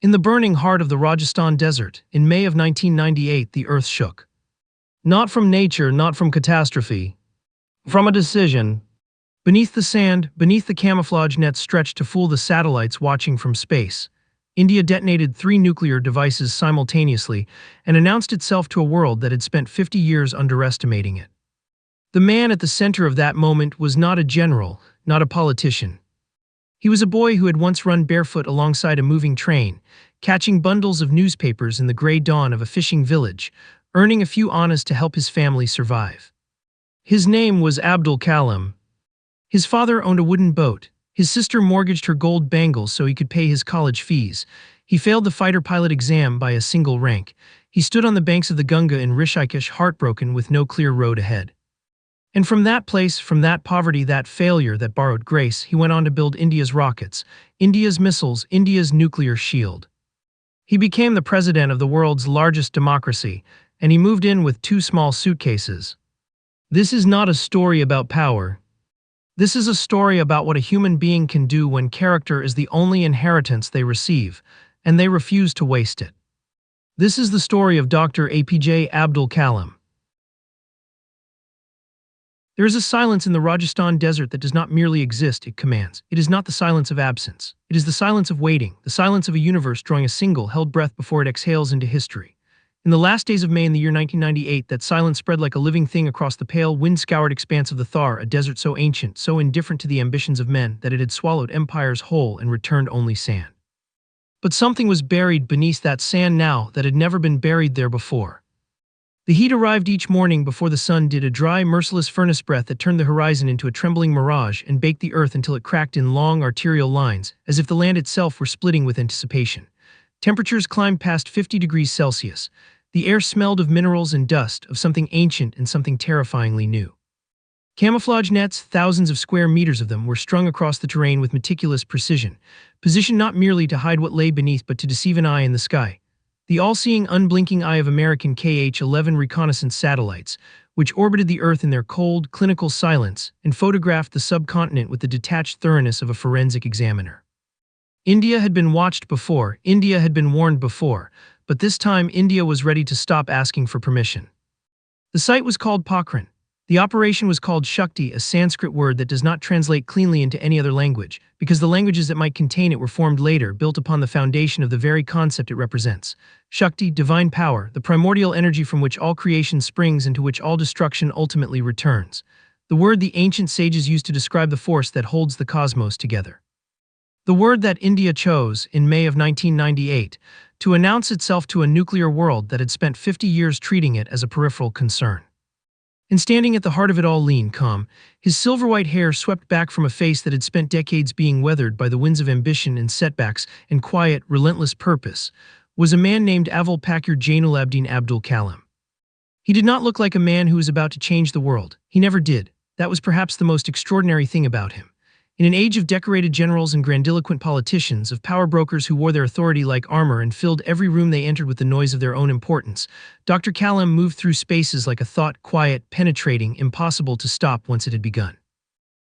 In the burning heart of the Rajasthan desert, in May of 1998, the earth shook. Not from nature, not from catastrophe. From a decision. Beneath the sand, beneath the camouflage nets stretched to fool the satellites watching from space, India detonated 3 nuclear devices simultaneously and announced itself to a world that had spent 50 years underestimating it. The man at the center of that moment was not a general, not a politician. He was a boy who had once run barefoot alongside a moving train, catching bundles of newspapers in the gray dawn of a fishing village, earning a few annas to help his family survive. His name was Abdul Kalam. His father owned a wooden boat. His sister mortgaged her gold bangles so he could pay his college fees. He failed the fighter pilot exam by a single rank. He stood on the banks of the Ganga in Rishikesh, heartbroken with no clear road ahead. And from that place, from that poverty, that failure that borrowed grace, he went on to build India's rockets, India's missiles, India's nuclear shield. He became the president of the world's largest democracy, and he moved in with 2 small suitcases. This is not a story about power. This is a story about what a human being can do when character is the only inheritance they receive, and they refuse to waste it. This is the story of Dr. APJ Abdul Kalam. There is a silence in the Rajasthan desert that does not merely exist, it commands. It is not the silence of absence. It is the silence of waiting, the silence of a universe drawing a single, held breath before it exhales into history. In the last days of May in the year 1998, that silence spread like a living thing across the pale, wind-scoured expanse of the Thar, a desert so ancient, so indifferent to the ambitions of men, that it had swallowed empires whole and returned only sand. But something was buried beneath that sand now that had never been buried there before. The heat arrived each morning before the sun did, a dry, merciless furnace breath that turned the horizon into a trembling mirage and baked the earth until it cracked in long arterial lines, as if the land itself were splitting with anticipation. Temperatures climbed past 50 degrees Celsius. The air smelled of minerals and dust, of something ancient and something terrifyingly new. Camouflage nets, thousands of square meters of them, were strung across the terrain with meticulous precision, positioned not merely to hide what lay beneath but to deceive an eye in the sky. The all-seeing, unblinking eye of American KH-11 reconnaissance satellites, which orbited the Earth in their cold, clinical silence and photographed the subcontinent with the detached thoroughness of a forensic examiner. India had been watched before, India had been warned before, but this time India was ready to stop asking for permission. The site was called Pokhran. The operation was called Shakti, a Sanskrit word that does not translate cleanly into any other language, because the languages that might contain it were formed later, built upon the foundation of the very concept it represents. Shakti, divine power, the primordial energy from which all creation springs and to which all destruction ultimately returns. The word the ancient sages used to describe the force that holds the cosmos together. The word that India chose, in May of 1998, to announce itself to a nuclear world that had spent 50 years treating it as a peripheral concern. And standing at the heart of it all, lean, calm, his silver-white hair swept back from a face that had spent decades being weathered by the winds of ambition and setbacks and quiet, relentless purpose, was a man named Avul Pakir Jainulabdin Abdul Kalam. He did not look like a man who was about to change the world. He never did. That was perhaps the most extraordinary thing about him. In an age of decorated generals and grandiloquent politicians, of power brokers who wore their authority like armor and filled every room they entered with the noise of their own importance, Dr. Kalam moved through spaces like a thought, quiet, penetrating, impossible to stop once it had begun.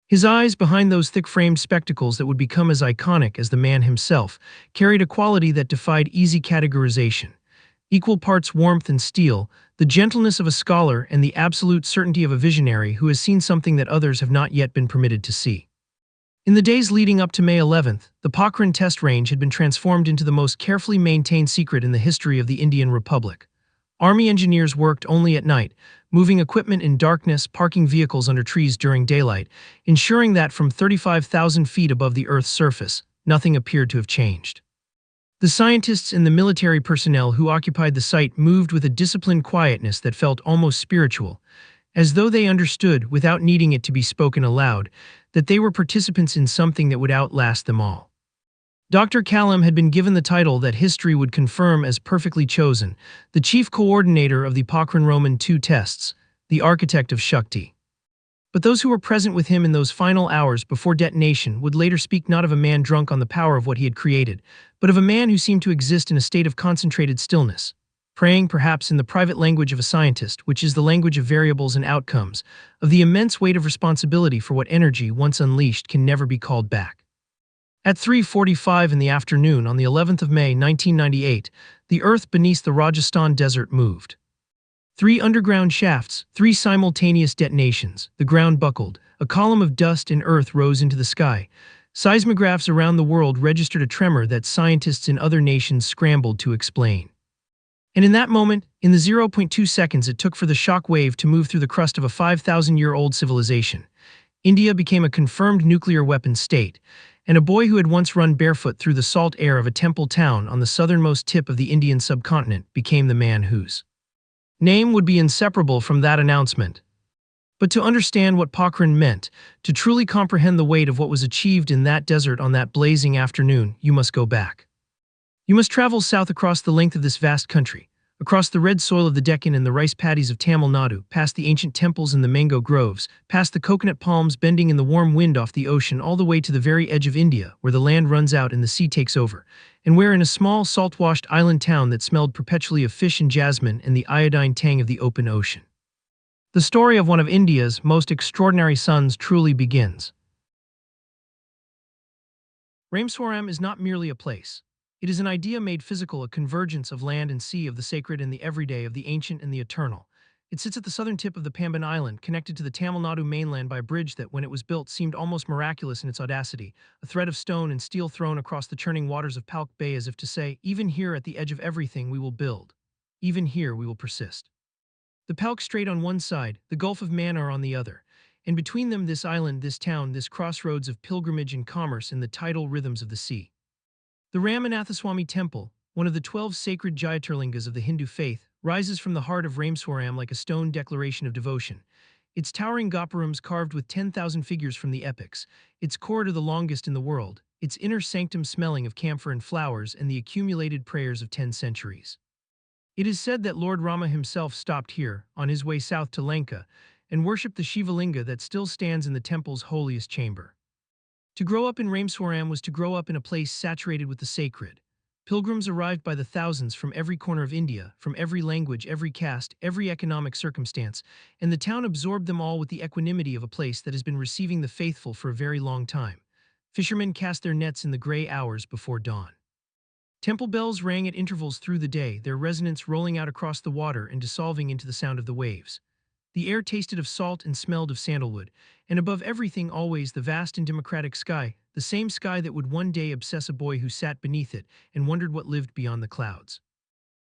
His eyes, behind those thick-framed spectacles that would become as iconic as the man himself, carried a quality that defied easy categorization. Equal parts warmth and steel, the gentleness of a scholar and the absolute certainty of a visionary who has seen something that others have not yet been permitted to see. In the days leading up to May 11th, the Pokhran test range had been transformed into the most carefully maintained secret in the history of the Indian Republic. Army engineers worked only at night, moving equipment in darkness, parking vehicles under trees during daylight, ensuring that from 35,000 feet above the Earth's surface, nothing appeared to have changed. The scientists and the military personnel who occupied the site moved with a disciplined quietness that felt almost spiritual, as though they understood, without needing it to be spoken aloud, that they were participants in something that would outlast them all. Dr. Kalam had been given the title that history would confirm as perfectly chosen, the chief coordinator of the Pokhran Roman II tests, the architect of Shakti. But those who were present with him in those final hours before detonation would later speak not of a man drunk on the power of what he had created, but of a man who seemed to exist in a state of concentrated stillness, praying perhaps in the private language of a scientist, which is the language of variables and outcomes, of the immense weight of responsibility for what energy, once unleashed, can never be called back. At 3:45 in the afternoon on the 11th of May 1998, the earth beneath the Rajasthan desert moved. Three underground shafts, three simultaneous detonations, the ground buckled, a column of dust and earth rose into the sky. Seismographs around the world registered a tremor that scientists in other nations scrambled to explain. And in that moment, in the zero point 0.2 seconds it took for the shock wave to move through the crust of a 5,000-year-old civilization, India became a confirmed nuclear weapons state, and a boy who had once run barefoot through the salt air of a temple town on the southernmost tip of the Indian subcontinent became the man whose name would be inseparable from that announcement. But to understand what Pokhran meant, to truly comprehend the weight of what was achieved in that desert on that blazing afternoon, you must go back. You must travel south across the length of this vast country, across the red soil of the Deccan and the rice paddies of Tamil Nadu, past the ancient temples and the mango groves, past the coconut palms bending in the warm wind off the ocean, all the way to the very edge of India, where the land runs out and the sea takes over, and where in a small salt-washed island town that smelled perpetually of fish and jasmine and the iodine tang of the open ocean, the story of one of India's most extraordinary sons truly begins. Rameswaram is not merely a place. It is an idea made physical, a convergence of land and sea, of the sacred and the everyday, of the ancient and the eternal. It sits at the southern tip of the Pamban Island, connected to the Tamil Nadu mainland by a bridge that, when it was built, seemed almost miraculous in its audacity, a thread of stone and steel thrown across the churning waters of Palk Bay as if to say, even here at the edge of everything we will build. Even here we will persist. The Palk Strait on one side, the Gulf of Mannar on the other, and between them this island, this town, this crossroads of pilgrimage and commerce in the tidal rhythms of the sea. The Ramanathaswamy Temple, one of the 12 sacred Jyotirlingas of the Hindu faith, rises from the heart of Rameswaram like a stone declaration of devotion. Its towering gopurams carved with 10,000 figures from the epics, its corridor the longest in the world, its inner sanctum smelling of camphor and flowers and the accumulated prayers of 10 centuries. It is said that Lord Rama himself stopped here, on his way south to Lanka, and worshipped the Shivalinga that still stands in the temple's holiest chamber. To grow up in Rameswaram was to grow up in a place saturated with the sacred. Pilgrims arrived by the thousands from every corner of India, from every language, every caste, every economic circumstance, and the town absorbed them all with the equanimity of a place that has been receiving the faithful for a very long time. Fishermen cast their nets in the gray hours before dawn. Temple bells rang at intervals through the day, their resonance rolling out across the water and dissolving into the sound of the waves. The air tasted of salt and smelled of sandalwood, and above everything always the vast and democratic sky, the same sky that would one day obsess a boy who sat beneath it and wondered what lived beyond the clouds.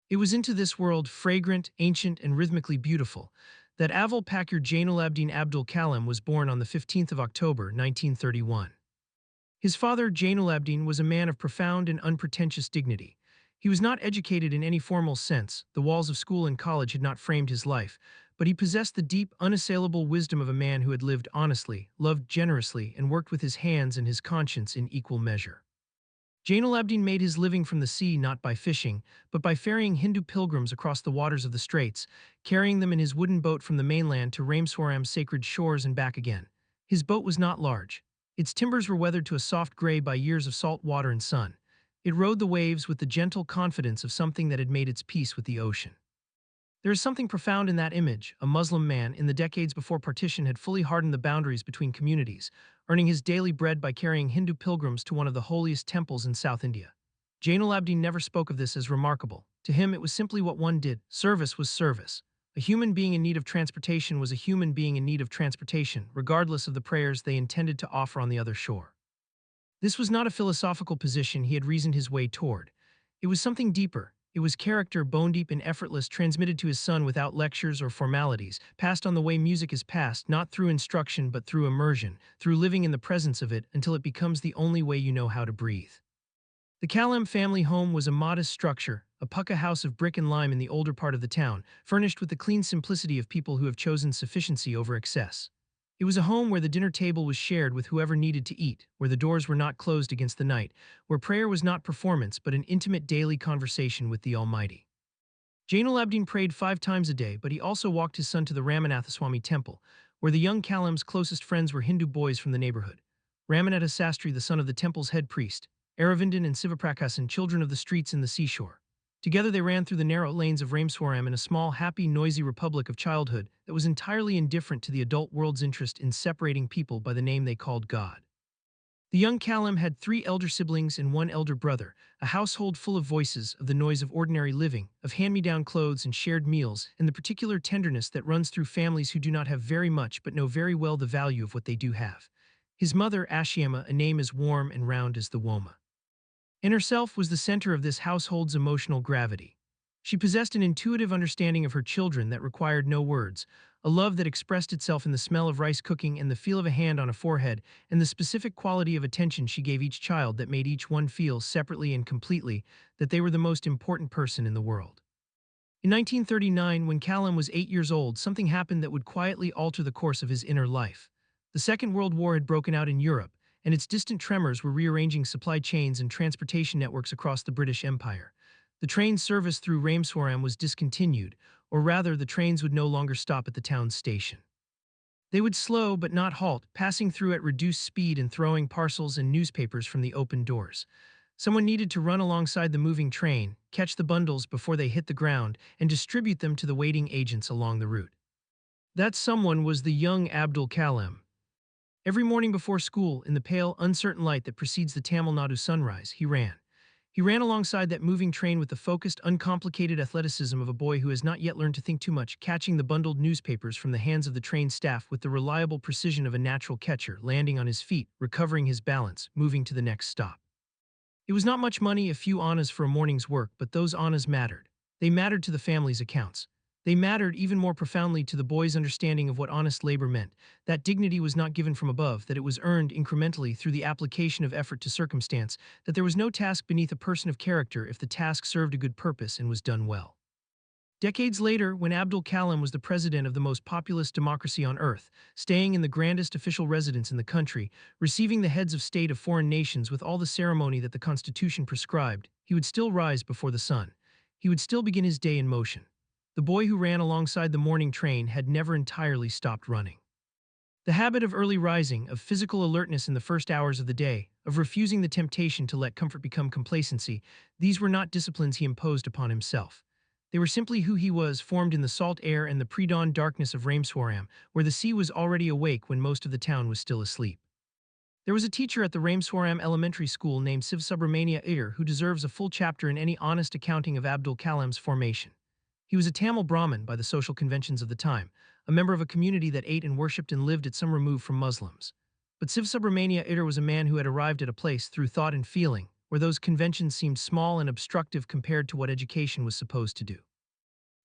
It was into this world, fragrant, ancient, and rhythmically beautiful, that Aval Pakir Jainulabdin Abdul Kalam was born on the 15th of October, 1931. His father, Jainulabdin, was a man of profound and unpretentious dignity. He was not educated in any formal sense, the walls of school and college had not framed his life, but he possessed the deep, unassailable wisdom of a man who had lived honestly, loved generously, and worked with his hands and his conscience in equal measure. Jainulabdin made his living from the sea not by fishing, but by ferrying Hindu pilgrims across the waters of the straits, carrying them in his wooden boat from the mainland to Rameswaram's sacred shores and back again. His boat was not large. Its timbers were weathered to a soft gray by years of salt water and sun. It rode the waves with the gentle confidence of something that had made its peace with the ocean. There is something profound in that image. A Muslim man, in the decades before partition, had fully hardened the boundaries between communities, earning his daily bread by carrying Hindu pilgrims to one of the holiest temples in South India. Jainulabdin never spoke of this as remarkable. To him, it was simply what one did. Service was service. A human being in need of transportation was a human being in need of transportation, regardless of the prayers they intended to offer on the other shore. This was not a philosophical position he had reasoned his way toward. It was something deeper. It was character, bone-deep and effortless, transmitted to his son without lectures or formalities, passed on the way music is passed, not through instruction but through immersion, through living in the presence of it until it becomes the only way you know how to breathe. The Kalam family home was a modest structure, a pucca house of brick and lime in the older part of the town, furnished with the clean simplicity of people who have chosen sufficiency over excess. It was a home where the dinner table was shared with whoever needed to eat, where the doors were not closed against the night, where prayer was not performance but an intimate daily conversation with the Almighty. Jainulabdin prayed 5 times a day, but he also walked his son to the Ramanathaswamy temple, where the young Kalam's closest friends were Hindu boys from the neighborhood. Ramanatha Sastri, the son of the temple's head priest, Aravindan and Sivaprakasan, children of the streets and the seashore. Together they ran through the narrow lanes of Rameswaram in a small, happy, noisy republic of childhood that was entirely indifferent to the adult world's interest in separating people by the name they called God. The young Callum had 3 elder siblings and 1 elder brother, a household full of voices, of the noise of ordinary living, of hand-me-down clothes and shared meals, and the particular tenderness that runs through families who do not have very much but know very well the value of what they do have. His mother, Ashiema, a name as warm and round as the Woma, and herself was the center of this household's emotional gravity. She possessed an intuitive understanding of her children that required no words, a love that expressed itself in the smell of rice cooking and the feel of a hand on a forehead, and the specific quality of attention she gave each child that made each one feel separately and completely that they were the most important person in the world. In 1939, when Callum was 8 years old, something happened that would quietly alter the course of his inner life. The Second World War had broken out in Europe, and its distant tremors were rearranging supply chains and transportation networks across the British Empire. The train service through Rameswaram was discontinued, or rather, the trains would no longer stop at the town's station. They would slow but not halt, passing through at reduced speed and throwing parcels and newspapers from the open doors. Someone needed to run alongside the moving train, catch the bundles before they hit the ground, and distribute them to the waiting agents along the route. That someone was the young Abdul Kalam. Every morning before school, in the pale, uncertain light that precedes the Tamil Nadu sunrise, he ran. He ran alongside that moving train with the focused, uncomplicated athleticism of a boy who has not yet learned to think too much, catching the bundled newspapers from the hands of the train staff with the reliable precision of a natural catcher, landing on his feet, recovering his balance, moving to the next stop. It was not much money, a few annas for a morning's work, but those annas mattered. They mattered to the family's accounts. They mattered even more profoundly to the boy's understanding of what honest labor meant. That dignity was not given from above, that it was earned incrementally through the application of effort to circumstance, that there was no task beneath a person of character if the task served a good purpose and was done well. Decades later, when Abdul Kalam was the president of the most populous democracy on earth, staying in the grandest official residence in the country, receiving the heads of state of foreign nations with all the ceremony that the Constitution prescribed, he would still rise before the sun. He would still begin his day in motion. The boy who ran alongside the morning train had never entirely stopped running. The habit of early rising, of physical alertness in the first hours of the day, of refusing the temptation to let comfort become complacency, these were not disciplines he imposed upon himself. They were simply who he was, formed in the salt air and the pre-dawn darkness of Rameswaram, where the sea was already awake when most of the town was still asleep. There was a teacher at the Rameswaram Elementary School named Sivsubramania Iyer who deserves a full chapter in any honest accounting of Abdul Kalam's formation. He was a Tamil Brahmin by the social conventions of the time, a member of a community that ate and worshipped and lived at some remove from Muslims. But Sivsubramania Iyer was a man who had arrived at a place through thought and feeling, where those conventions seemed small and obstructive compared to what education was supposed to do.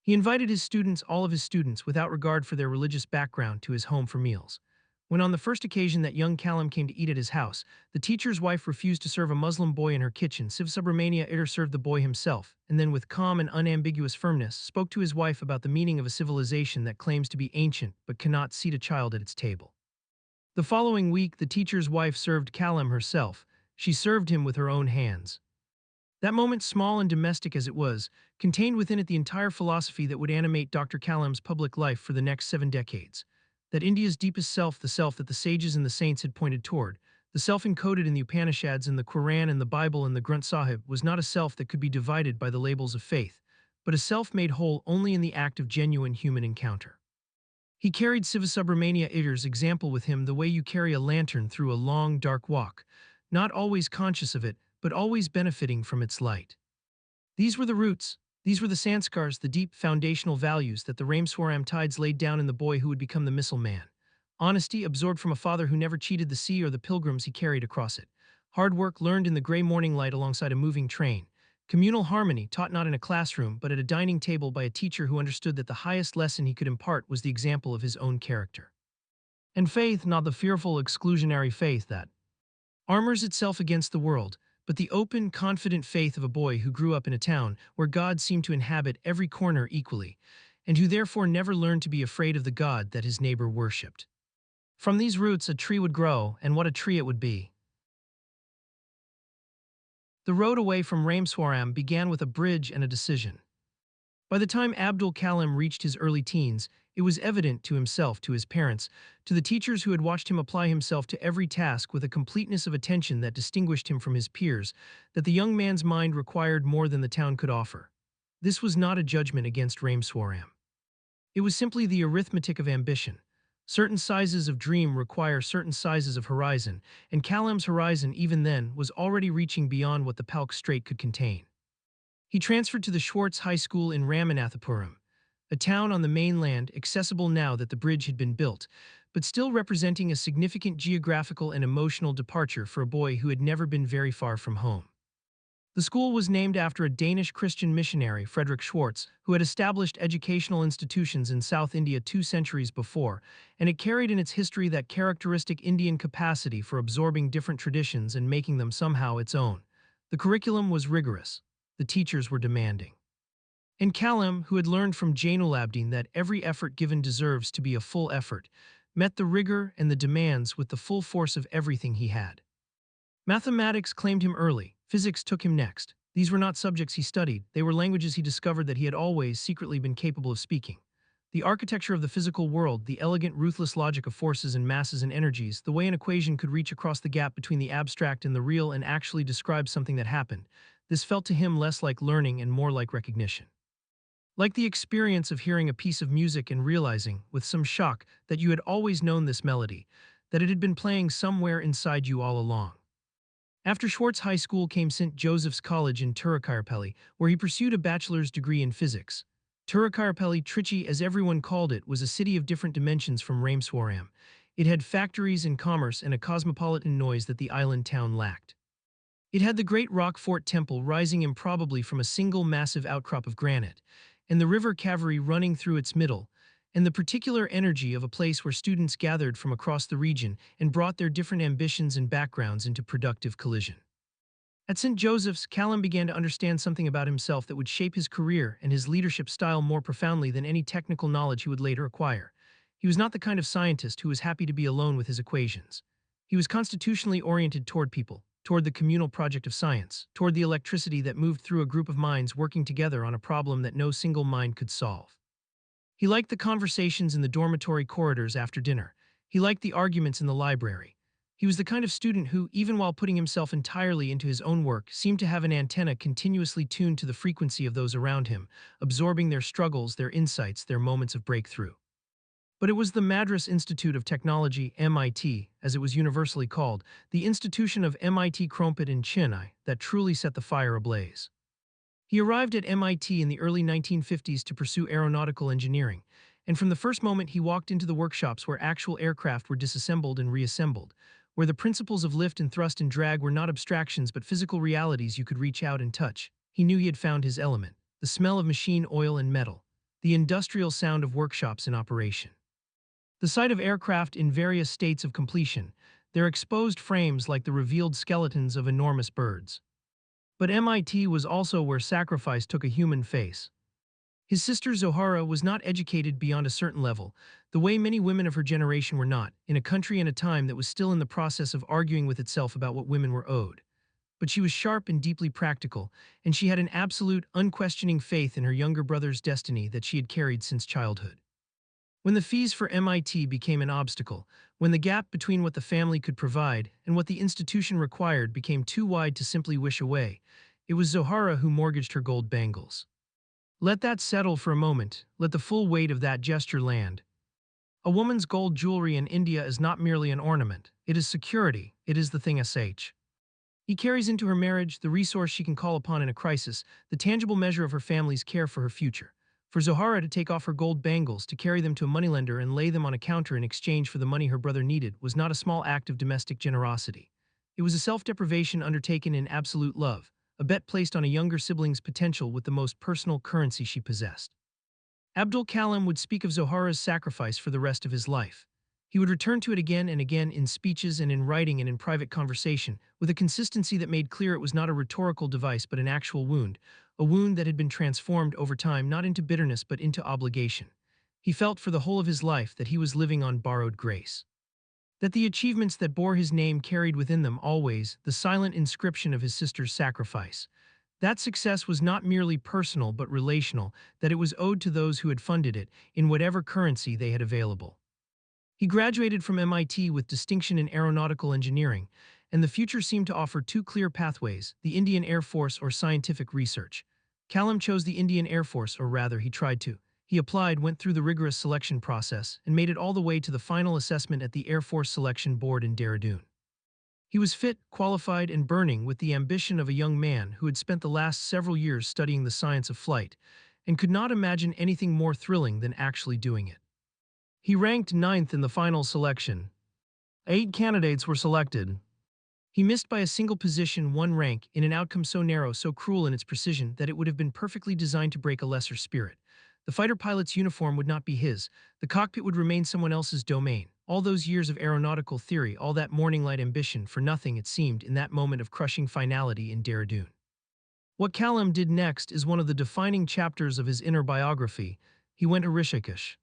He invited his students, all of his students, without regard for their religious background, to his home for meals. When on the first occasion that young Callum came to eat at his house, the teacher's wife refused to serve a Muslim boy in her kitchen. Sivsubramania Iyer served the boy himself, and then with calm and unambiguous firmness spoke to his wife about the meaning of a civilization that claims to be ancient but cannot seat a child at its table. The following week, the teacher's wife served Callum herself. She served him with her own hands. That moment, small and domestic as it was, contained within it the entire philosophy that would animate Dr. Kalam's public life for the next 7 decades. That India's deepest self, the self that the sages and the saints had pointed toward, the self encoded in the Upanishads and the Quran and the Bible and the Granth Sahib, was not a self that could be divided by the labels of faith, but a self made whole only in the act of genuine human encounter. He carried Sivasubramania Iyer's example with him the way you carry a lantern through a long, dark walk, not always conscious of it, but always benefiting from its light. These were the roots. These were the sanskars, the deep foundational values that the Rameswaram tides laid down in the boy who would become the missile man. Honesty, absorbed from a father who never cheated the sea or the pilgrims he carried across it. Hard work, learned in the gray morning light alongside a moving train. Communal harmony, taught not in a classroom but at a dining table by a teacher who understood that the highest lesson he could impart was the example of his own character. And faith, not the fearful, exclusionary faith that armors itself against the world, but the open, confident faith of a boy who grew up in a town where God seemed to inhabit every corner equally, and who therefore never learned to be afraid of the God that his neighbor worshipped. From these roots a tree would grow, and what a tree it would be. The road away from Rameswaram began with a bridge and a decision. By the time Abdul Kalam reached his early teens, it was evident to himself, to his parents, to the teachers who had watched him apply himself to every task with a completeness of attention that distinguished him from his peers, that the young man's mind required more than the town could offer. This was not a judgment against Rameswaram. It was simply the arithmetic of ambition. Certain sizes of dream require certain sizes of horizon, and Callum's horizon, even then, was already reaching beyond what the Palk Strait could contain. He transferred to the Schwartz High School in Ramanathapuram, a town on the mainland accessible now that the bridge had been built, but still representing a significant geographical and emotional departure for a boy who had never been very far from home. The school was named after a Danish Christian missionary, Frederick Schwartz, who had established educational institutions in South India 2 centuries before, and it carried in its history that characteristic Indian capacity for absorbing different traditions and making them somehow its own. The curriculum was rigorous. The teachers were demanding. And Callum, who had learned from Jainulabdin that every effort given deserves to be a full effort, met the rigor and the demands with the full force of everything he had. Mathematics claimed him early, physics took him next. These were not subjects he studied, they were languages he discovered that he had always secretly been capable of speaking. The architecture of the physical world, the elegant, ruthless logic of forces and masses and energies, the way an equation could reach across the gap between the abstract and the real and actually describe something that happened, this felt to him less like learning and more like recognition. Like the experience of hearing a piece of music and realizing, with some shock, that you had always known this melody, that it had been playing somewhere inside you all along. After Schwartz High School came St. Joseph's College in Tiruchirappalli, where he pursued a bachelor's degree in physics. Tiruchirappalli, Trichy as everyone called it, was a city of different dimensions from Rameswaram. It had factories and commerce and a cosmopolitan noise that the island town lacked. It had the great rock fort temple rising improbably from a single massive outcrop of granite, and the river Kaveri running through its middle, and the particular energy of a place where students gathered from across the region and brought their different ambitions and backgrounds into productive collision. At St. Joseph's, Callum began to understand something about himself that would shape his career and his leadership style more profoundly than any technical knowledge he would later acquire. He was not the kind of scientist who was happy to be alone with his equations. He was constitutionally oriented toward people, toward the communal project of science, toward the electricity that moved through a group of minds working together on a problem that no single mind could solve. He liked the conversations in the dormitory corridors after dinner. He liked the arguments in the library. He was the kind of student who, even while putting himself entirely into his own work, seemed to have an antenna continuously tuned to the frequency of those around him, absorbing their struggles, their insights, their moments of breakthrough. But it was the Madras Institute of Technology, MIT, as it was universally called, the institution of MIT Crumpet in Chennai, that truly set the fire ablaze. He arrived at MIT in the early 1950s to pursue aeronautical engineering, and from the first moment he walked into the workshops where actual aircraft were disassembled and reassembled, where the principles of lift and thrust and drag were not abstractions but physical realities you could reach out and touch, he knew he had found his element, the smell of machine oil and metal, the industrial sound of workshops in operation. The sight of aircraft in various states of completion, their exposed frames like the revealed skeletons of enormous birds. But MIT was also where sacrifice took a human face. His sister Zohara was not educated beyond a certain level, the way many women of her generation were not, in a country and a time that was still in the process of arguing with itself about what women were owed. But she was sharp and deeply practical, and she had an absolute, unquestioning faith in her younger brother's destiny that she had carried since childhood. When the fees for MIT became an obstacle, when the gap between what the family could provide and what the institution required became too wide to simply wish away, it was Zohara who mortgaged her gold bangles. Let that settle for a moment, let the full weight of that gesture land. A woman's gold jewelry in India is not merely an ornament, it is security, it is the thing sh. He carries into her marriage the resource she can call upon in a crisis, the tangible measure of her family's care for her future. For Zohara to take off her gold bangles, to carry them to a moneylender and lay them on a counter in exchange for the money her brother needed, was not a small act of domestic generosity. It was a self-deprivation undertaken in absolute love, a bet placed on a younger sibling's potential with the most personal currency she possessed. Abdul Kalam would speak of Zohara's sacrifice for the rest of his life. He would return to it again and again in speeches and in writing and in private conversation, with a consistency that made clear it was not a rhetorical device but an actual wound, a wound that had been transformed over time not into bitterness but into obligation. He felt for the whole of his life that he was living on borrowed grace. That the achievements that bore his name carried within them always the silent inscription of his sister's sacrifice. That success was not merely personal but relational, that it was owed to those who had funded it, in whatever currency they had available. He graduated from MIT with distinction in aeronautical engineering, and the future seemed to offer two clear pathways, the Indian Air Force or scientific research. Kalam chose the Indian Air Force, or rather he tried to. He applied, went through the rigorous selection process, and made it all the way to the final assessment at the Air Force Selection Board in Dehradun. He was fit, qualified, and burning with the ambition of a young man who had spent the last several years studying the science of flight and could not imagine anything more thrilling than actually doing it. He ranked ninth in the final selection. 8 candidates were selected. He missed by a single position, one rank, in an outcome so narrow, so cruel in its precision that it would have been perfectly designed to break a lesser spirit. The fighter pilot's uniform would not be his. The cockpit would remain someone else's domain. All those years of aeronautical theory, all that morning light ambition, for nothing, it seemed, in that moment of crushing finality in Dehradun. What Kalam did next is one of the defining chapters of his inner biography. He went to Rishikesh.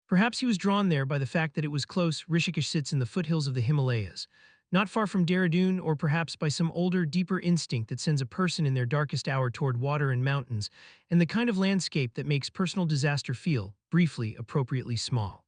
Perhaps he was drawn there by the fact that it was close. Rishikesh sits in the foothills of the Himalayas, not far from Dehradun, or perhaps by some older, deeper instinct that sends a person in their darkest hour toward water and mountains, and the kind of landscape that makes personal disaster feel, briefly, appropriately small.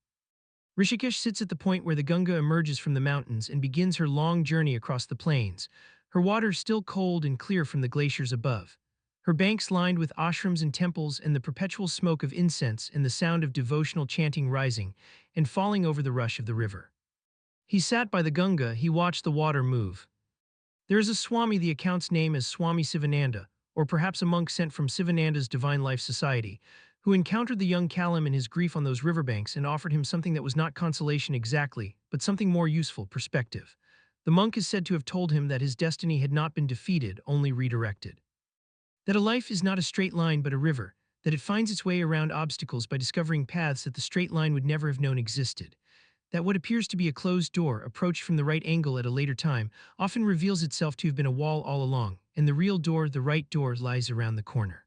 Rishikesh sits at the point where the Ganga emerges from the mountains and begins her long journey across the plains, her water still cold and clear from the glaciers above, her banks lined with ashrams and temples, and the perpetual smoke of incense and the sound of devotional chanting rising and falling over the rush of the river. He sat by the Ganga, he watched the water move. There is a Swami, the account's name is Swami Sivananda, or perhaps a monk sent from Sivananda's Divine Life Society, who encountered the young Kalam in his grief on those riverbanks and offered him something that was not consolation exactly, but something more useful, perspective. The monk is said to have told him that his destiny had not been defeated, only redirected. That a life is not a straight line but a river, that it finds its way around obstacles by discovering paths that the straight line would never have known existed. That what appears to be a closed door, approached from the right angle at a later time, often reveals itself to have been a wall all along, and the real door, the right door, lies around the corner.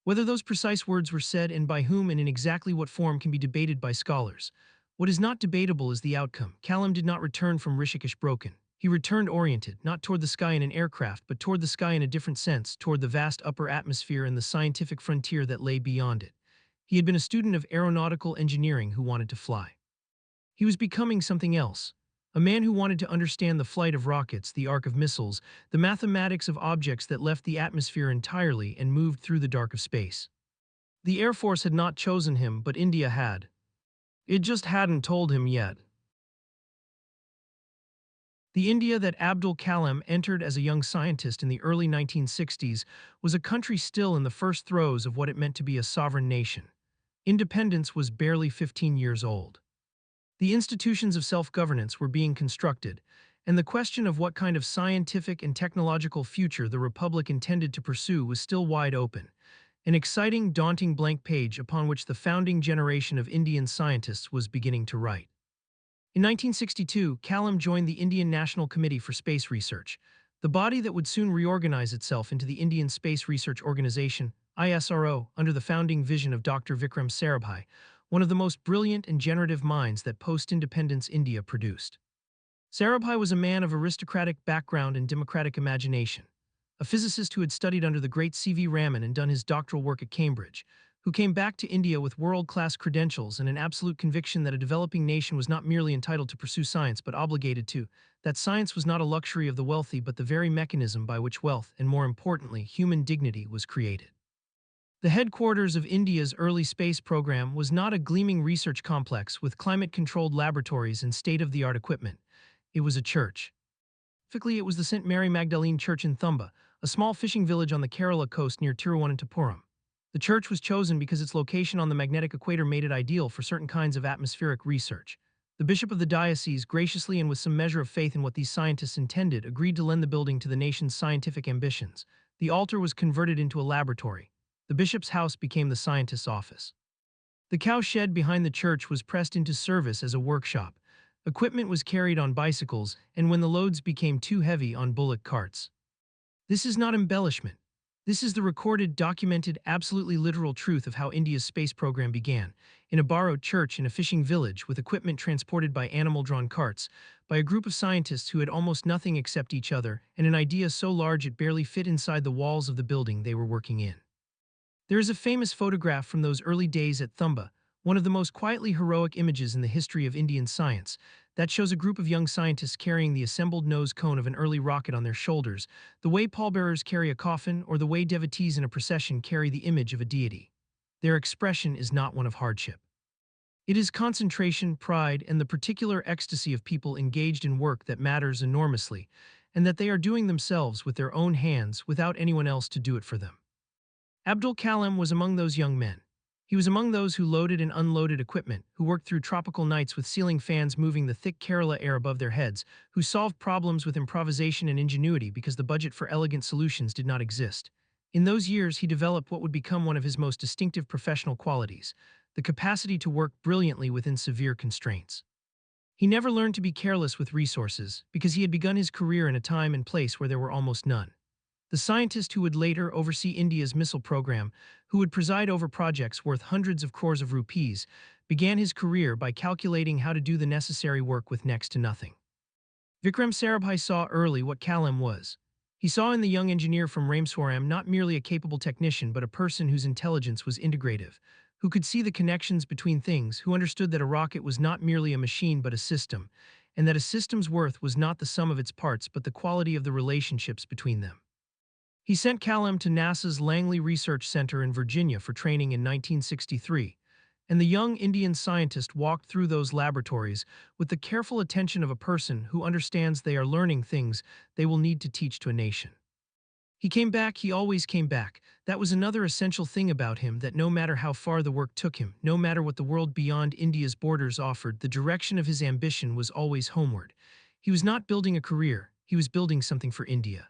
Whether those precise words were said and by whom and in exactly what form can be debated by scholars. What is not debatable is the outcome. Kalam did not return from Rishikesh broken. He returned oriented, not toward the sky in an aircraft, but toward the sky in a different sense, toward the vast upper atmosphere and the scientific frontier that lay beyond it. He had been a student of aeronautical engineering who wanted to fly. He was becoming something else, a man who wanted to understand the flight of rockets, the arc of missiles, the mathematics of objects that left the atmosphere entirely and moved through the dark of space. The Air Force had not chosen him, but India had. It just hadn't told him yet. The India that Abdul Kalam entered as a young scientist in the early 1960s was a country still in the first throes of what it meant to be a sovereign nation. Independence was barely 15 years old. The institutions of self-governance were being constructed, and the question of what kind of scientific and technological future the Republic intended to pursue was still wide open, an exciting, daunting blank page upon which the founding generation of Indian scientists was beginning to write. In 1962, Kalam joined the Indian National Committee for Space Research, the body that would soon reorganize itself into the Indian Space Research Organisation, ISRO, under the founding vision of Dr. Vikram Sarabhai, one of the most brilliant and generative minds that post-independence India produced. Sarabhai was a man of aristocratic background and democratic imagination, a physicist who had studied under the great C.V. Raman and done his doctoral work at Cambridge, who came back to India with world-class credentials and an absolute conviction that a developing nation was not merely entitled to pursue science but obligated to, that science was not a luxury of the wealthy but the very mechanism by which wealth, and more importantly, human dignity, was created. The headquarters of India's early space program was not a gleaming research complex with climate-controlled laboratories and state-of-the-art equipment. It was a church. Specifically, it was the St. Mary Magdalene Church in Thumba, a small fishing village on the Kerala coast near Tiruvananthapuram. The church was chosen because its location on the magnetic equator made it ideal for certain kinds of atmospheric research. The bishop of the diocese, graciously and with some measure of faith in what these scientists intended, agreed to lend the building to the nation's scientific ambitions. The altar was converted into a laboratory. The bishop's house became the scientist's office. The cow shed behind the church was pressed into service as a workshop. Equipment was carried on bicycles, and when the loads became too heavy, on bullock carts. This is not embellishment. This is the recorded, documented, absolutely literal truth of how India's space program began, in a borrowed church in a fishing village with equipment transported by animal-drawn carts, by a group of scientists who had almost nothing except each other, and an idea so large it barely fit inside the walls of the building they were working in. There is a famous photograph from those early days at Thumba, one of the most quietly heroic images in the history of Indian science, that shows a group of young scientists carrying the assembled nose cone of an early rocket on their shoulders, the way pallbearers carry a coffin or the way devotees in a procession carry the image of a deity. their expression is not one of hardship. It is concentration, pride, and the particular ecstasy of people engaged in work that matters enormously, and that they are doing themselves with their own hands without anyone else to do it for them. Abdul Kalam was among those young men. He was among those who loaded and unloaded equipment, who worked through tropical nights with ceiling fans moving the thick Kerala air above their heads, who solved problems with improvisation and ingenuity because the budget for elegant solutions did not exist. In those years, he developed what would become one of his most distinctive professional qualities, the capacity to work brilliantly within severe constraints. He never learned to be careless with resources because he had begun his career in a time and place where there were almost none. The scientist who would later oversee India's missile program, who would preside over projects worth hundreds of crores of rupees, began his career by calculating how to do the necessary work with next to nothing. Vikram Sarabhai saw early what Kalam was. He saw in the young engineer from Rameswaram not merely a capable technician but a person whose intelligence was integrative, who could see the connections between things, who understood that a rocket was not merely a machine but a system, and that a system's worth was not the sum of its parts but the quality of the relationships between them. He sent Kalam to NASA's Langley Research Center in Virginia for training in 1963, and the young Indian scientist walked through those laboratories with the careful attention of a person who understands they are learning things they will need to teach to a nation. He came back, he always came back. That was another essential thing about him, that no matter how far the work took him, no matter what the world beyond India's borders offered, the direction of his ambition was always homeward. He was not building a career, he was building something for India.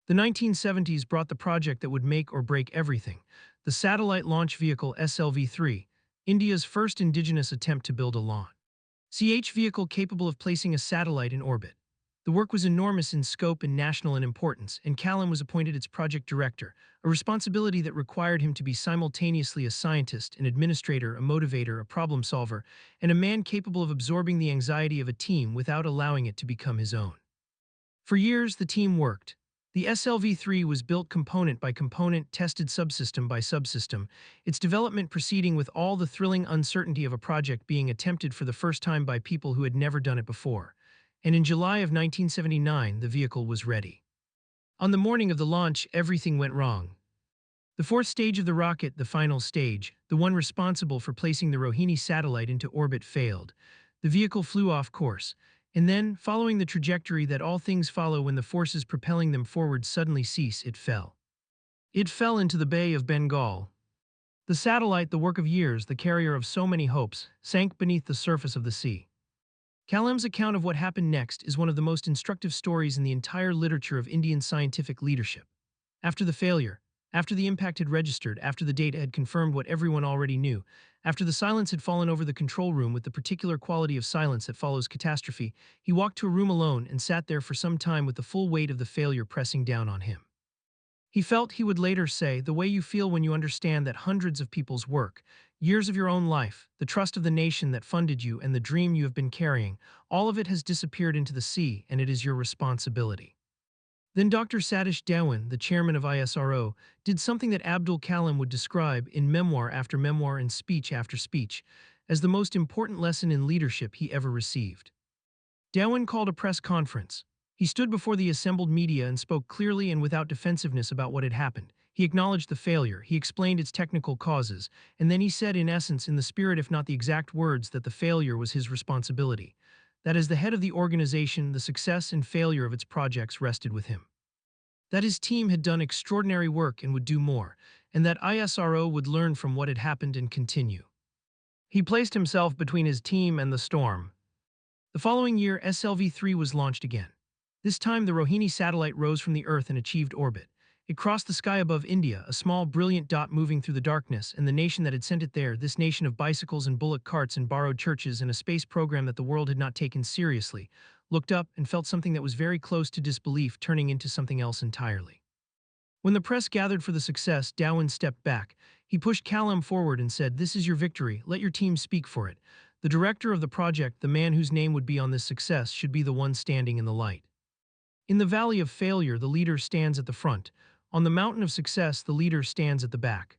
The 1970s brought the project that would make or break everything, the satellite launch vehicle SLV-3, India's first indigenous attempt to build a launch vehicle capable of placing a satellite in orbit. The work was enormous in scope and national in importance, and Kalam was appointed its project director, a responsibility that required him to be simultaneously a scientist, an administrator, a motivator, a problem solver, and a man capable of absorbing the anxiety of a team without allowing it to become his own. For years, the team worked. The SLV-3 was built component by component, tested subsystem by subsystem, its development proceeding with all the thrilling uncertainty of a project being attempted for the first time by people who had never done it before. And in July of 1979, the vehicle was ready. On the morning of the launch, everything went wrong. The fourth stage of the rocket, the final stage, the one responsible for placing the Rohini satellite into orbit, failed. The vehicle flew off course, and then, following the trajectory that all things follow when the forces propelling them forward suddenly cease, it fell. It fell into the Bay of Bengal. The satellite, the work of years, the carrier of so many hopes, sank beneath the surface of the sea. Kalam's account of what happened next is one of the most instructive stories in the entire literature of Indian scientific leadership. After the failure, after the impact had registered, after the data had confirmed what everyone already knew, after the silence had fallen over the control room with the particular quality of silence that follows catastrophe, he walked to a room alone and sat there for some time with the full weight of the failure pressing down on him. He felt, he would later say, the way you feel when you understand that hundreds of people's work, years of your own life, the trust of the nation that funded you and the dream you have been carrying, all of it has disappeared into the sea, and it is your responsibility. Then Dr. Satish Dhawan, the chairman of ISRO, did something that Abdul Kalam would describe in memoir after memoir and speech after speech as the most important lesson in leadership he ever received. Dhawan called a press conference. He stood before the assembled media and spoke clearly and without defensiveness about what had happened. He acknowledged the failure, he explained its technical causes, and then he said, in essence, in the spirit if not the exact words, that the failure was his responsibility. That as the head of the organization, the success and failure of its projects rested with him. That his team had done extraordinary work and would do more, and that ISRO would learn from what had happened and continue. He placed himself between his team and the storm. The following year, SLV-3 was launched again. This time, the Rohini satellite rose from the Earth and achieved orbit. It crossed the sky above India, a small, brilliant dot moving through the darkness, and the nation that had sent it there, this nation of bicycles and bullock carts and borrowed churches and a space program that the world had not taken seriously, looked up and felt something that was very close to disbelief turning into something else entirely. When the press gathered for the success, Dhawan stepped back. He pushed Kalam forward and said, "This is your victory, let your team speak for it. The director of the project, the man whose name would be on this success, should be the one standing in the light. In the valley of failure, the leader stands at the front. On the mountain of success, the leader stands at the back."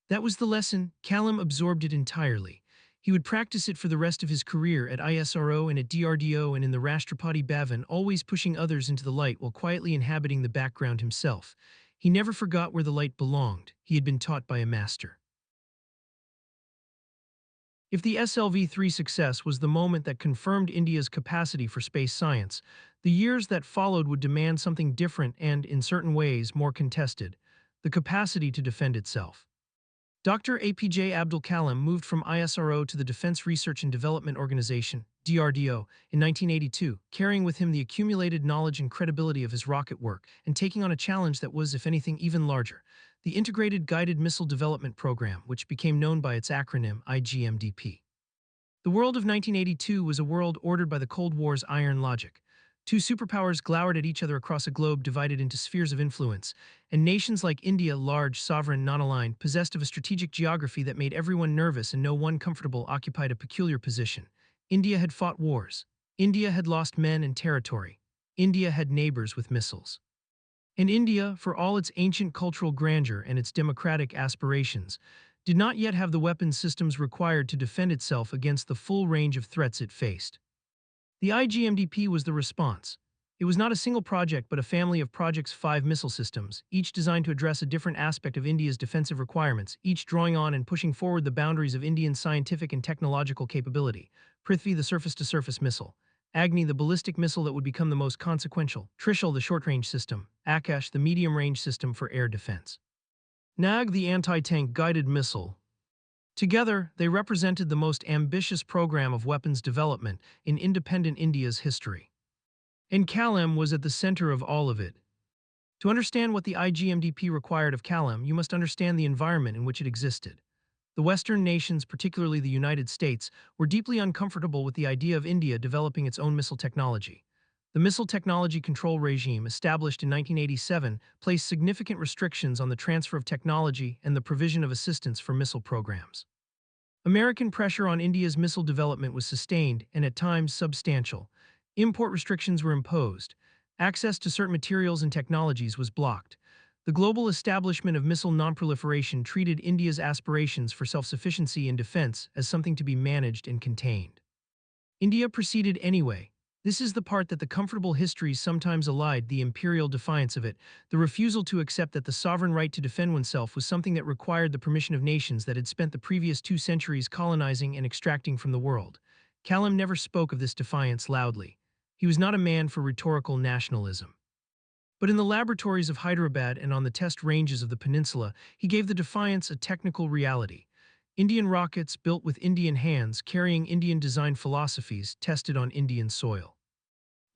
That was the lesson. Kalam absorbed it entirely. He would practice it for the rest of his career at ISRO and at DRDO and in the Rashtrapati Bhavan, always pushing others into the light while quietly inhabiting the background himself. He never forgot where the light belonged. He had been taught by a master. If the SLV-3 success was the moment that confirmed India's capacity for space science, the years that followed would demand something different and, in certain ways, more contested: the capacity to defend itself. Dr. APJ Abdul Kalam moved from ISRO to the Defense Research and Development Organization, DRDO, in 1982, carrying with him the accumulated knowledge and credibility of his rocket work and taking on a challenge that was, if anything, even larger: the Integrated Guided Missile Development Program, which became known by its acronym IGMDP. The world of 1982 was a world ordered by the Cold War's iron logic. Two superpowers glowered at each other across a globe divided into spheres of influence, and nations like India, large, sovereign, non-aligned, possessed of a strategic geography that made everyone nervous and no one comfortable, occupied a peculiar position. India had fought wars. India had lost men and territory. India had neighbors with missiles. And India, for all its ancient cultural grandeur and its democratic aspirations, did not yet have the weapons systems required to defend itself against the full range of threats it faced. The IGMDP was the response. It was not a single project but a family of projects, 5 missile systems, each designed to address a different aspect of India's defensive requirements, each drawing on and pushing forward the boundaries of Indian scientific and technological capability. Prithvi, the surface-to-surface missile; Agni, the ballistic missile that would become the most consequential; Trishul, the short-range system; Akash, the medium-range system for air defense; Nag, the anti-tank guided missile. Together, they represented the most ambitious program of weapons development in independent India's history. And Kalam was at the center of all of it. To understand what the IGMDP required of Kalam, you must understand the environment in which it existed. The Western nations, particularly the United States, were deeply uncomfortable with the idea of India developing its own missile technology. The Missile Technology Control Regime, established in 1987, placed significant restrictions on the transfer of technology and the provision of assistance for missile programs. American pressure on India's missile development was sustained and at times substantial. Import restrictions were imposed. Access to certain materials and technologies was blocked. The global establishment of missile nonproliferation treated India's aspirations for self-sufficiency in defense as something to be managed and contained. India proceeded anyway. This is the part that the comfortable histories sometimes allied the imperial defiance of it, the refusal to accept that the sovereign right to defend oneself was something that required the permission of nations that had spent the previous 2 centuries colonizing and extracting from the world. Kalam never spoke of this defiance loudly. He was not a man for rhetorical nationalism. But in the laboratories of Hyderabad and on the test ranges of the peninsula, he gave the defiance a technical reality. Indian rockets built with Indian hands, carrying Indian-designed philosophies, tested on Indian soil.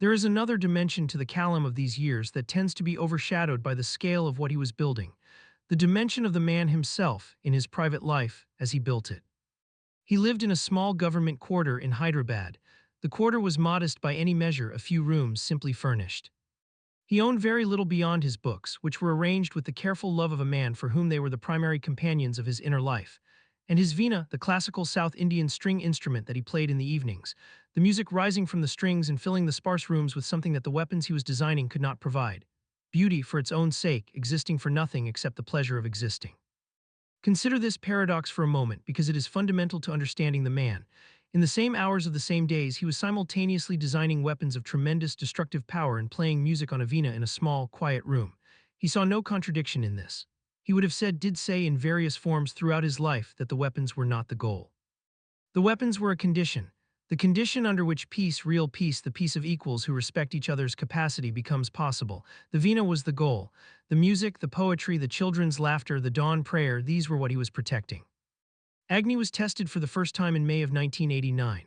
There is another dimension to the Kalam of these years that tends to be overshadowed by the scale of what he was building, the dimension of the man himself in his private life as he built it. He lived in a small government quarter in Hyderabad. The quarter was modest by any measure, a few rooms simply furnished. He owned very little beyond his books, which were arranged with the careful love of a man for whom they were the primary companions of his inner life, and his veena, the classical South Indian string instrument that he played in the evenings, the music rising from the strings and filling the sparse rooms with something that the weapons he was designing could not provide: beauty for its own sake, existing for nothing except the pleasure of existing. Consider this paradox for a moment, because it is fundamental to understanding the man. In the same hours of the same days, he was simultaneously designing weapons of tremendous destructive power and playing music on a veena in a small, quiet room. He saw no contradiction in this. He would have said, did say in various forms throughout his life, that the weapons were not the goal. The weapons were a condition. The condition under which peace, real peace, the peace of equals who respect each other's capacity, becomes possible. The veena was the goal. The music, the poetry, the children's laughter, the dawn prayer, these were what he was protecting. Agni was tested for the first time in May of 1989.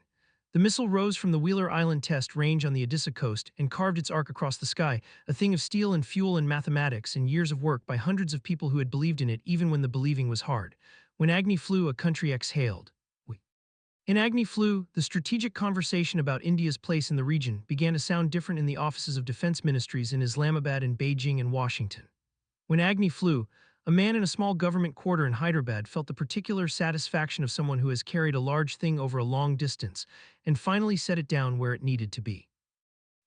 The missile rose from the Wheeler Island test range on the Odisha coast and carved its arc across the sky, a thing of steel and fuel and mathematics and years of work by hundreds of people who had believed in it even when the believing was hard. When Agni flew, a country exhaled. In Agni flew, the strategic conversation about India's place in the region began to sound different in the offices of defense ministries in Islamabad and Beijing and Washington. When Agni flew, a man in a small government quarter in Hyderabad felt the particular satisfaction of someone who has carried a large thing over a long distance and finally set it down where it needed to be.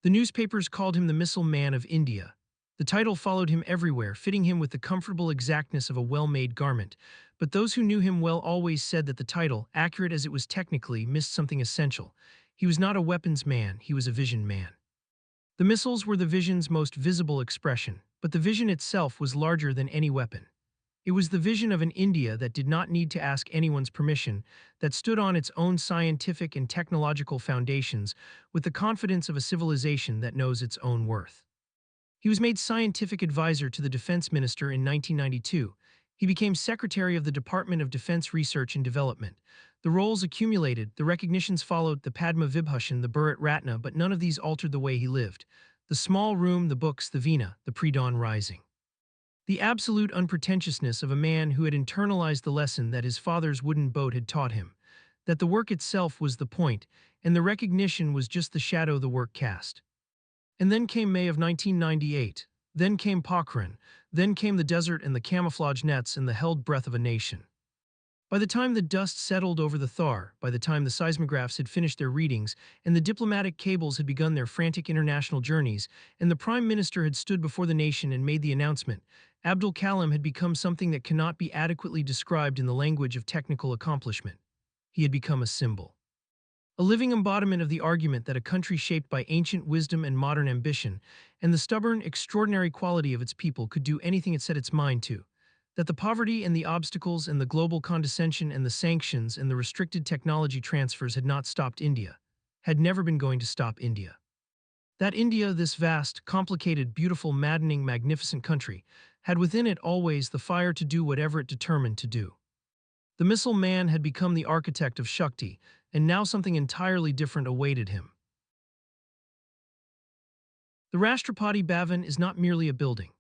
The newspapers called him the Missile Man of India. The title followed him everywhere, fitting him with the comfortable exactness of a well-made garment, but those who knew him well always said that the title, accurate as it was technically, missed something essential. He was not a weapons man, he was a vision man. The missiles were the vision's most visible expression, but the vision itself was larger than any weapon. It was the vision of an India that did not need to ask anyone's permission, that stood on its own scientific and technological foundations with the confidence of a civilization that knows its own worth. He was made scientific advisor to the defense minister in 1992. He became secretary of the Department of Defense Research and Development. The roles accumulated, the recognitions followed, the Padma Vibhushan, the Bharat Ratna, but none of these altered the way he lived. The small room, the books, the Veena, the pre-dawn rising. The absolute unpretentiousness of a man who had internalized the lesson that his father's wooden boat had taught him, that the work itself was the point, and the recognition was just the shadow the work cast. And then came May of 1998. Then came Pokhran. Then came the desert and the camouflage nets and the held breath of a nation. By the time the dust settled over the Thar, by the time the seismographs had finished their readings, and the diplomatic cables had begun their frantic international journeys, and the Prime Minister had stood before the nation and made the announcement, Abdul Kalam had become something that cannot be adequately described in the language of technical accomplishment. He had become a symbol. A living embodiment of the argument that a country shaped by ancient wisdom and modern ambition, and the stubborn, extraordinary quality of its people could do anything it set its mind to. That the poverty and the obstacles and the global condescension and the sanctions and the restricted technology transfers had not stopped India, had never been going to stop India. That India, this vast, complicated, beautiful, maddening, magnificent country, had within it always the fire to do whatever it determined to do. The missile man had become the architect of Shakti, and now something entirely different awaited him. The Rashtrapati Bhavan is not merely a building.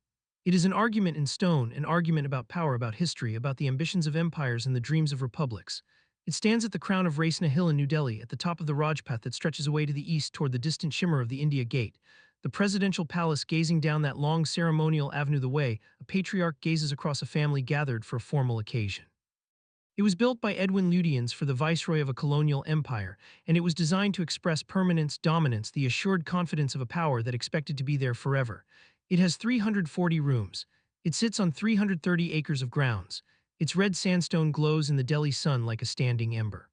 It is an argument in stone, an argument about power, about history, about the ambitions of empires and the dreams of republics. It stands at the crown of Raisina Hill in New Delhi, at the top of the Rajpath that stretches away to the east toward the distant shimmer of the India Gate. The presidential palace gazing down that long ceremonial avenue the way a patriarch gazes across a family gathered for a formal occasion. It was built by Edwin Lutyens for the viceroy of a colonial empire, and it was designed to express permanence, dominance, the assured confidence of a power that expected to be there forever. It has 340 rooms. It sits on 330 acres of grounds. Its red sandstone glows in the Delhi sun like a standing ember.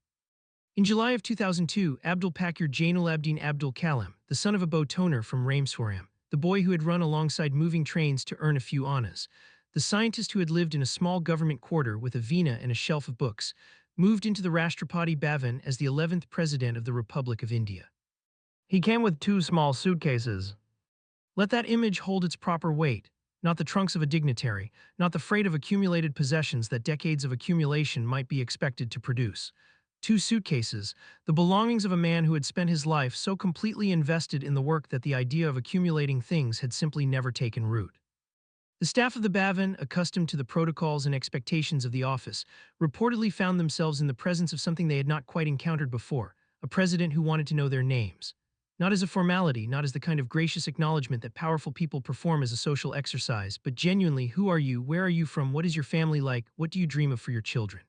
In July of 2002, Abdul Pakir Jainulabdin Abdul Kalam, the son of a boat owner from Rameswaram, the boy who had run alongside moving trains to earn a few annas, the scientist who had lived in a small government quarter with a veena and a shelf of books, moved into the Rashtrapati Bhavan as the 11th President of the Republic of India. He came with 2 small suitcases. Let that image hold its proper weight, not the trunks of a dignitary, not the freight of accumulated possessions that decades of accumulation might be expected to produce. 2 suitcases, the belongings of a man who had spent his life so completely invested in the work that the idea of accumulating things had simply never taken root. The staff of the Bhavan, accustomed to the protocols and expectations of the office, reportedly found themselves in the presence of something they had not quite encountered before, a president who wanted to know their names. Not as a formality, not as the kind of gracious acknowledgement that powerful people perform as a social exercise, but genuinely, who are you, where are you from, what is your family like, what do you dream of for your children?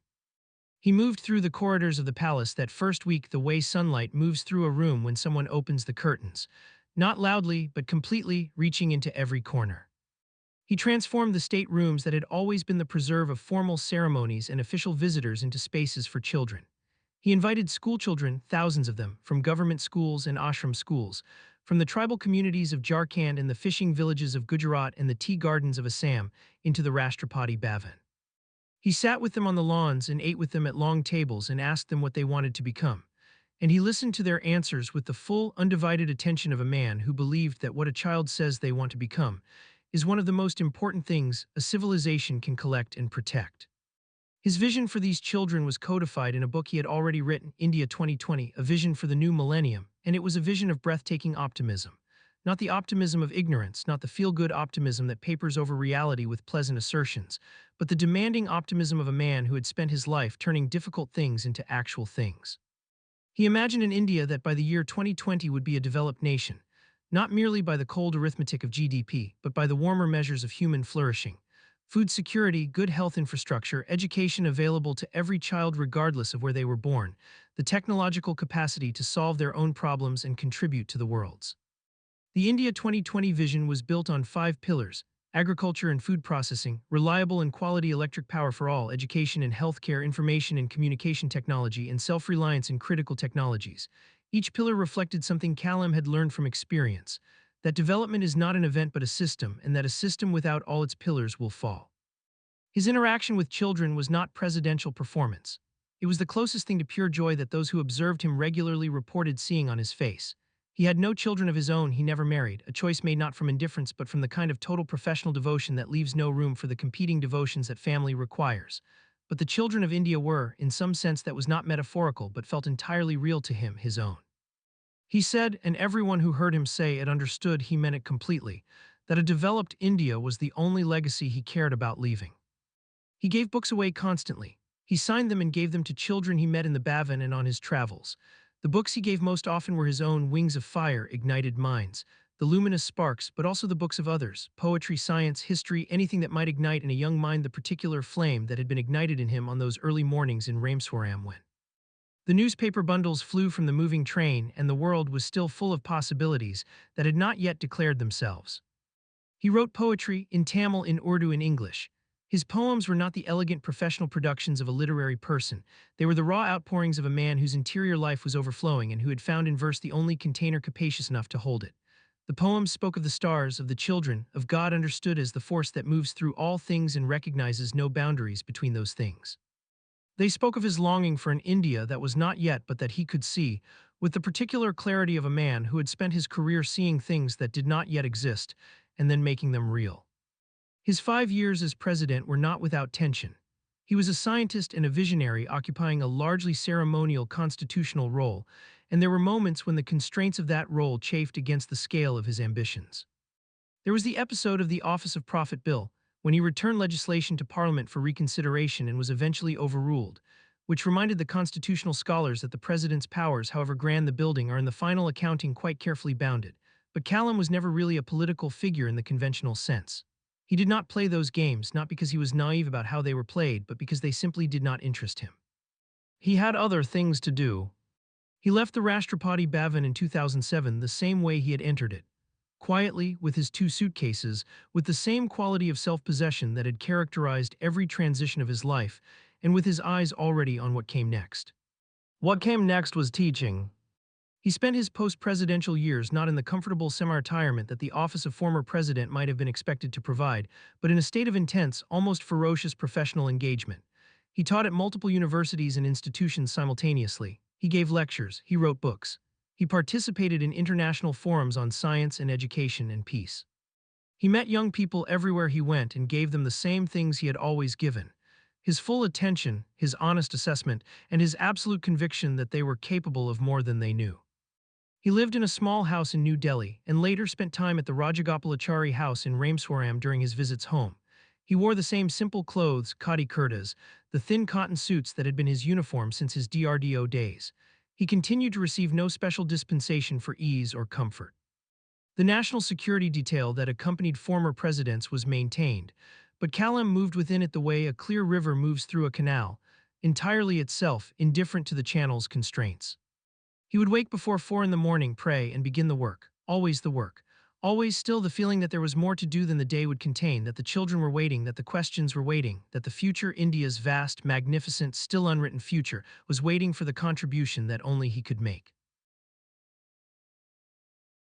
He moved through the corridors of the palace that first week the way sunlight moves through a room when someone opens the curtains, not loudly, but completely, reaching into every corner. He transformed the state rooms that had always been the preserve of formal ceremonies and official visitors into spaces for children. He invited schoolchildren, thousands of them, from government schools and ashram schools, from the tribal communities of Jharkhand and the fishing villages of Gujarat and the tea gardens of Assam, into the Rashtrapati Bhavan. He sat with them on the lawns and ate with them at long tables and asked them what they wanted to become. And he listened to their answers with the full, undivided attention of a man who believed that what a child says they want to become is one of the most important things a civilization can collect and protect. His vision for these children was codified in a book he had already written, India 2020, A Vision for the New Millennium, and it was a vision of breathtaking optimism. Not the optimism of ignorance, not the feel-good optimism that papers over reality with pleasant assertions, but the demanding optimism of a man who had spent his life turning difficult things into actual things. He imagined an India that by the year 2020 would be a developed nation, not merely by the cold arithmetic of GDP, but by the warmer measures of human flourishing. Food security, good health infrastructure, education available to every child regardless of where they were born, the technological capacity to solve their own problems and contribute to the world's. The India 2020 vision was built on 5 pillars: agriculture and food processing, reliable and quality electric power for all, education and healthcare, information and communication technology, and self-reliance in critical technologies. Each pillar reflected something Kalam had learned from experience, that development is not an event but a system, and that a system without all its pillars will fall. His interaction with children was not presidential performance. It was the closest thing to pure joy that those who observed him regularly reported seeing on his face. He had no children of his own, he never married, a choice made not from indifference but from the kind of total professional devotion that leaves no room for the competing devotions that family requires. But the children of India were, in some sense that was not metaphorical but felt entirely real to him, his own. He said, and everyone who heard him say it understood he meant it completely, that a developed India was the only legacy he cared about leaving. He gave books away constantly. He signed them and gave them to children he met in the Bhavan and on his travels. The books he gave most often were his own Wings of Fire, Ignited Minds, the luminous sparks, but also the books of others, poetry, science, history, anything that might ignite in a young mind the particular flame that had been ignited in him on those early mornings in Rameswaram when the newspaper bundles flew from the moving train and the world was still full of possibilities that had not yet declared themselves. He wrote poetry in Tamil, in Urdu, in English. His poems were not the elegant professional productions of a literary person. They were the raw outpourings of a man whose interior life was overflowing and who had found in verse the only container capacious enough to hold it. The poems spoke of the stars, of the children, of God understood as the force that moves through all things and recognizes no boundaries between those things. They spoke of his longing for an India that was not yet but that he could see, with the particular clarity of a man who had spent his career seeing things that did not yet exist and then making them real. His 5 years as president were not without tension. He was a scientist and a visionary occupying a largely ceremonial constitutional role, and there were moments when the constraints of that role chafed against the scale of his ambitions. There was the episode of the Office of Profit Bill, when he returned legislation to Parliament for reconsideration and was eventually overruled, which reminded the constitutional scholars that the president's powers, however grand the building, are in the final accounting quite carefully bounded. But Callum was never really a political figure in the conventional sense. He did not play those games, not because he was naive about how they were played, but because they simply did not interest him. He had other things to do. He left the Rashtrapati Bhavan in 2007 the same way he had entered it, quietly, with his 2 suitcases, with the same quality of self-possession that had characterized every transition of his life, and with his eyes already on what came next. What came next was teaching. He spent his post-presidential years not in the comfortable semi-retirement that the office of former president might have been expected to provide, but in a state of intense, almost ferocious professional engagement. He taught at multiple universities and institutions simultaneously. He gave lectures. He wrote books. He participated in international forums on science and education and peace. He met young people everywhere he went and gave them the same things he had always given: his full attention, his honest assessment, and his absolute conviction that they were capable of more than they knew. He lived in a small house in New Delhi and later spent time at the Rajagopalachari house in Rameswaram during his visits home. He wore the same simple clothes, khadi kurtas, the thin cotton suits that had been his uniform since his DRDO days. He continued to receive no special dispensation for ease or comfort. The national security detail that accompanied former presidents was maintained, but Callum moved within it the way a clear river moves through a canal, entirely itself, indifferent to the channel's constraints. He would wake before 4 in the morning, pray, and begin the work. Always the work. Always still the feeling that there was more to do than the day would contain, that the children were waiting, that the questions were waiting, that the future, India's vast, magnificent, still unwritten future, was waiting for the contribution that only he could make.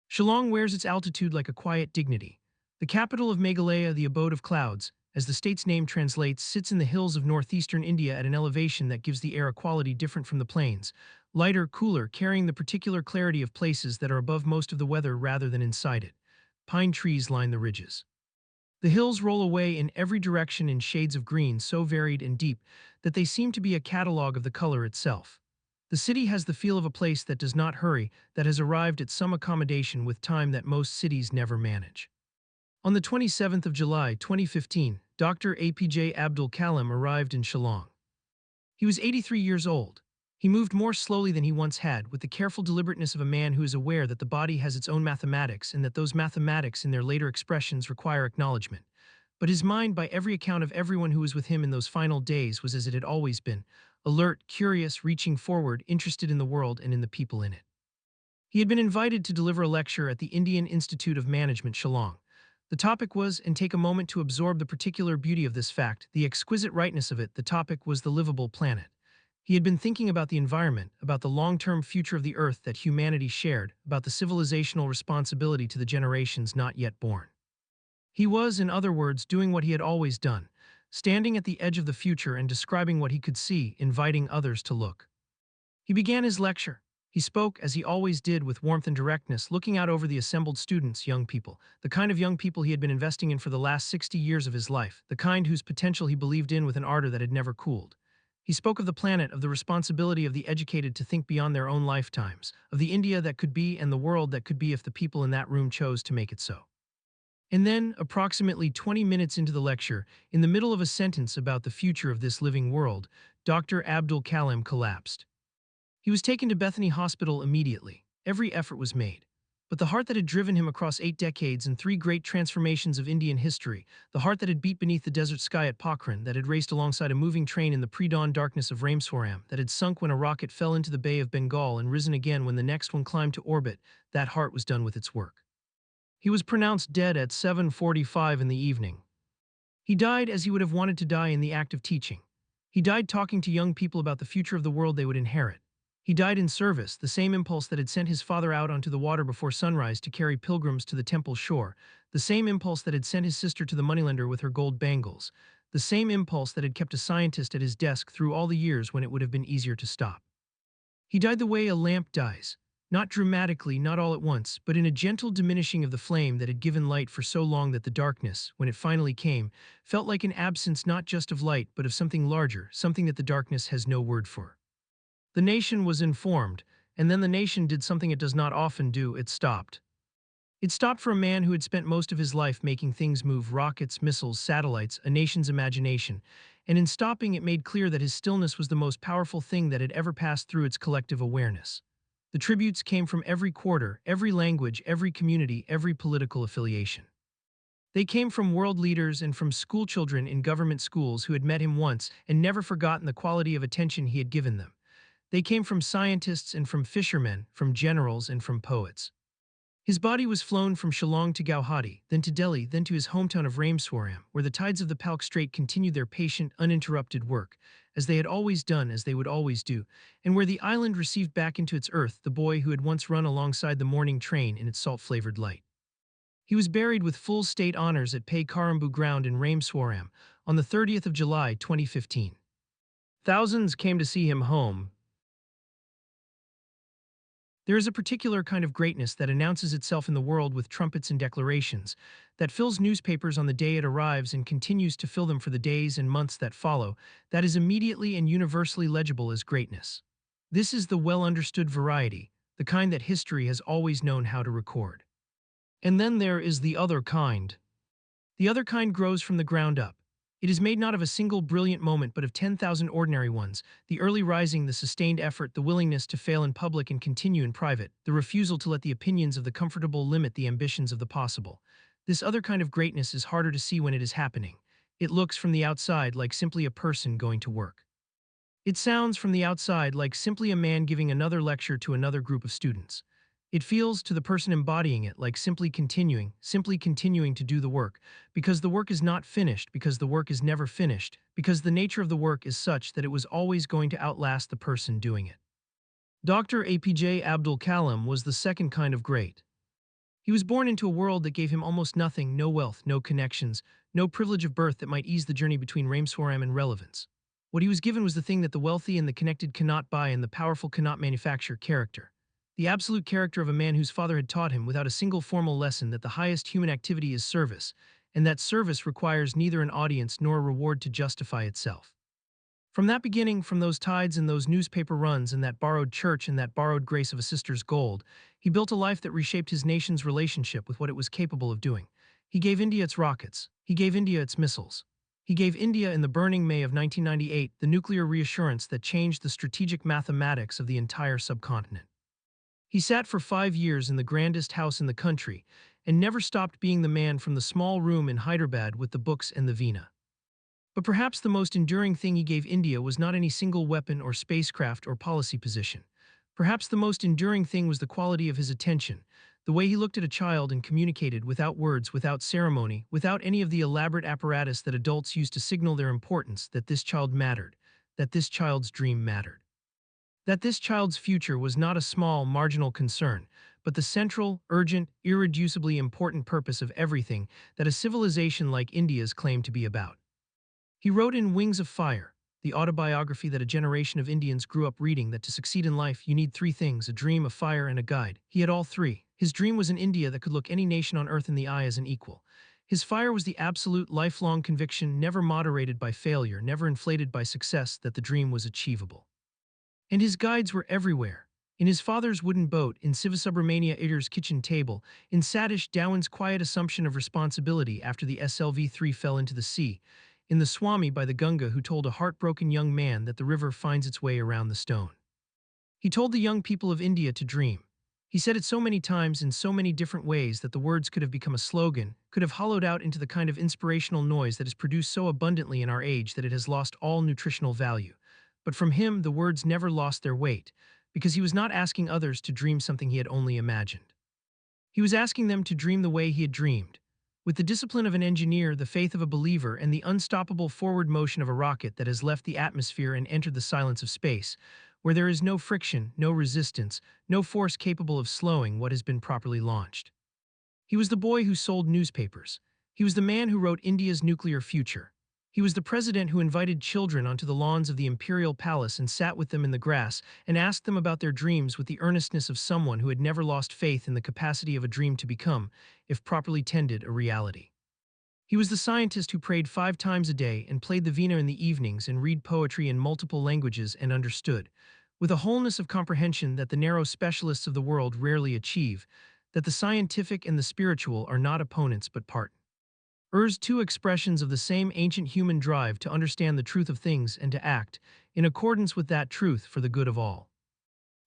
Shillong wears its altitude like a quiet dignity. The capital of Meghalaya, the abode of clouds, as the state's name translates, sits in the hills of northeastern India at an elevation that gives the air a quality different from the plains, lighter, cooler, carrying the particular clarity of places that are above most of the weather rather than inside it. Pine trees line the ridges. The hills roll away in every direction in shades of green so varied and deep that they seem to be a catalogue of the color itself. The city has the feel of a place that does not hurry, that has arrived at some accommodation with time that most cities never manage. On the 27th of July, 2015, Dr. APJ Abdul Kalam arrived in Shillong. He was 83 years old. He moved more slowly than he once had, with the careful deliberateness of a man who is aware that the body has its own mathematics and that those mathematics in their later expressions require acknowledgement. But his mind, by every account of everyone who was with him in those final days, was as it had always been: alert, curious, reaching forward, interested in the world and in the people in it. He had been invited to deliver a lecture at the Indian Institute of Management, Shillong. The topic was, and take a moment to absorb the particular beauty of this fact, the exquisite rightness of it, the topic was the livable planet. He had been thinking about the environment, about the long-term future of the Earth that humanity shared, about the civilizational responsibility to the generations not yet born. He was, in other words, doing what he had always done, standing at the edge of the future and describing what he could see, inviting others to look. He began his lecture. He spoke, as he always did, with warmth and directness, looking out over the assembled students, young people, the kind of young people he had been investing in for the last 60 years of his life, the kind whose potential he believed in with an ardor that had never cooled. He spoke of the planet, of the responsibility of the educated to think beyond their own lifetimes, of the India that could be and the world that could be if the people in that room chose to make it so. And then, approximately 20 minutes into the lecture, in the middle of a sentence about the future of this living world, Dr. Abdul Kalam collapsed. He was taken to Bethany Hospital immediately. Every effort was made. But the heart that had driven him across 8 decades and 3 great transformations of Indian history, the heart that had beat beneath the desert sky at Pokhran, that had raced alongside a moving train in the pre-dawn darkness of Rameswaram, that had sunk when a rocket fell into the Bay of Bengal and risen again when the next one climbed to orbit, that heart was done with its work. He was pronounced dead at 7:45 in the evening. He died as he would have wanted to die, in the act of teaching. He died talking to young people about the future of the world they would inherit. He died in service, the same impulse that had sent his father out onto the water before sunrise to carry pilgrims to the temple shore, the same impulse that had sent his sister to the moneylender with her gold bangles, the same impulse that had kept a scientist at his desk through all the years when it would have been easier to stop. He died the way a lamp dies, not dramatically, not all at once, but in a gentle diminishing of the flame that had given light for so long that the darkness, when it finally came, felt like an absence not just of light but of something larger, something that the darkness has no word for. The nation was informed, and then the nation did something it does not often do: it stopped. It stopped for a man who had spent most of his life making things move: rockets, missiles, satellites, a nation's imagination, and in stopping it made clear that his stillness was the most powerful thing that had ever passed through its collective awareness. The tributes came from every quarter, every language, every community, every political affiliation. They came from world leaders and from schoolchildren in government schools who had met him once and never forgotten the quality of attention he had given them. They came from scientists and from fishermen, from generals and from poets. His body was flown from Shillong to Gauhati, then to Delhi, then to his hometown of Rameswaram, where the tides of the Palk Strait continued their patient, uninterrupted work, as they had always done, as they would always do, and where the island received back into its earth the boy who had once run alongside the morning train in its salt-flavored light. He was buried with full state honors at Pay Karambu Ground in Rameswaram on the 30th of July, 2015. Thousands came to see him home. There is a particular kind of greatness that announces itself in the world with trumpets and declarations, that fills newspapers on the day it arrives and continues to fill them for the days and months that follow, that is immediately and universally legible as greatness. This is the well-understood variety, the kind that history has always known how to record. And then there is the other kind. The other kind grows from the ground up. It is made not of a single brilliant moment but of 10,000 ordinary ones: the early rising, the sustained effort, the willingness to fail in public and continue in private, the refusal to let the opinions of the comfortable limit the ambitions of the possible. This other kind of greatness is harder to see when it is happening. It looks from the outside like simply a person going to work. It sounds from the outside like simply a man giving another lecture to another group of students. It feels, to the person embodying it, like simply continuing to do the work, because the work is not finished, because the work is never finished, because the nature of the work is such that it was always going to outlast the person doing it. Dr. APJ Abdul Kalam was the second kind of great. He was born into a world that gave him almost nothing: no wealth, no connections, no privilege of birth that might ease the journey between Rameswaram and relevance. What he was given was the thing that the wealthy and the connected cannot buy and the powerful cannot manufacture: character. The absolute character of a man whose father had taught him without a single formal lesson that the highest human activity is service, and that service requires neither an audience nor a reward to justify itself. From that beginning, from those tides and those newspaper runs and that borrowed church and that borrowed grace of a sister's gold, he built a life that reshaped his nation's relationship with what it was capable of doing. He gave India its rockets. He gave India its missiles. He gave India, in the burning May of 1998, the nuclear reassurance that changed the strategic mathematics of the entire subcontinent. He sat for 5 years in the grandest house in the country and never stopped being the man from the small room in Hyderabad with the books and the veena. But perhaps the most enduring thing he gave India was not any single weapon or spacecraft or policy position. Perhaps the most enduring thing was the quality of his attention, the way he looked at a child and communicated without words, without ceremony, without any of the elaborate apparatus that adults use to signal their importance, that this child mattered, that this child's dream mattered. That this child's future was not a small, marginal concern, but the central, urgent, irreducibly important purpose of everything that a civilization like India's claimed to be about. He wrote in Wings of Fire, the autobiography that a generation of Indians grew up reading, that to succeed in life you need three things: a dream, a fire, and a guide. He had all three. His dream was an India that could look any nation on earth in the eye as an equal. His fire was the absolute, lifelong conviction, never moderated by failure, never inflated by success, that the dream was achievable. And his guides were everywhere. In his father's wooden boat, in Sivasubramania Iyer's kitchen table, in Satish Dhawan's quiet assumption of responsibility after the SLV-3 fell into the sea, in the Swami by the Gunga who told a heartbroken young man that the river finds its way around the stone. He told the young people of India to dream. He said it so many times in so many different ways that the words could have become a slogan, could have hollowed out into the kind of inspirational noise that is produced so abundantly in our age that it has lost all nutritional value. But from him, the words never lost their weight, because he was not asking others to dream something he had only imagined. He was asking them to dream the way he had dreamed, with the discipline of an engineer, the faith of a believer, and the unstoppable forward motion of a rocket that has left the atmosphere and entered the silence of space, where there is no friction, no resistance, no force capable of slowing what has been properly launched. He was the boy who sold newspapers. He was the man who wrote India's nuclear future. He was the president who invited children onto the lawns of the imperial palace and sat with them in the grass and asked them about their dreams with the earnestness of someone who had never lost faith in the capacity of a dream to become, if properly tended, a reality. He was the scientist who prayed 5 times a day and played the veena in the evenings and read poetry in multiple languages and understood, with a wholeness of comprehension that the narrow specialists of the world rarely achieve, that the scientific and the spiritual are not opponents but partners. Two expressions of the same ancient human drive to understand the truth of things and to act, in accordance with that truth, for the good of all.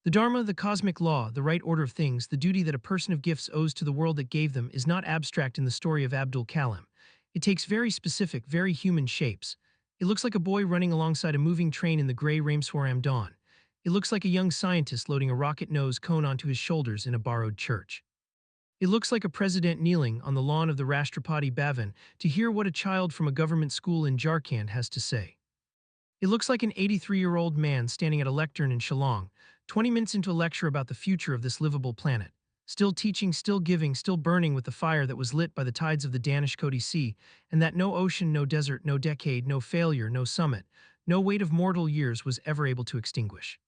The Dharma, the cosmic law, the right order of things, the duty that a person of gifts owes to the world that gave them, is not abstract in the story of Abdul Kalam. It takes very specific, very human shapes. It looks like a boy running alongside a moving train in the gray Rameswaram dawn. It looks like a young scientist loading a rocket nose cone onto his shoulders in a borrowed church. It looks like a president kneeling on the lawn of the Rashtrapati Bhavan to hear what a child from a government school in Jharkhand has to say. It looks like an 83-year-old man standing at a lectern in Shillong, 20 minutes into a lecture about the future of this livable planet, still teaching, still giving, still burning with the fire that was lit by the tides of the Danish-Koti Sea, and that no ocean, no desert, no decade, no failure, no summit, no weight of mortal years was ever able to extinguish.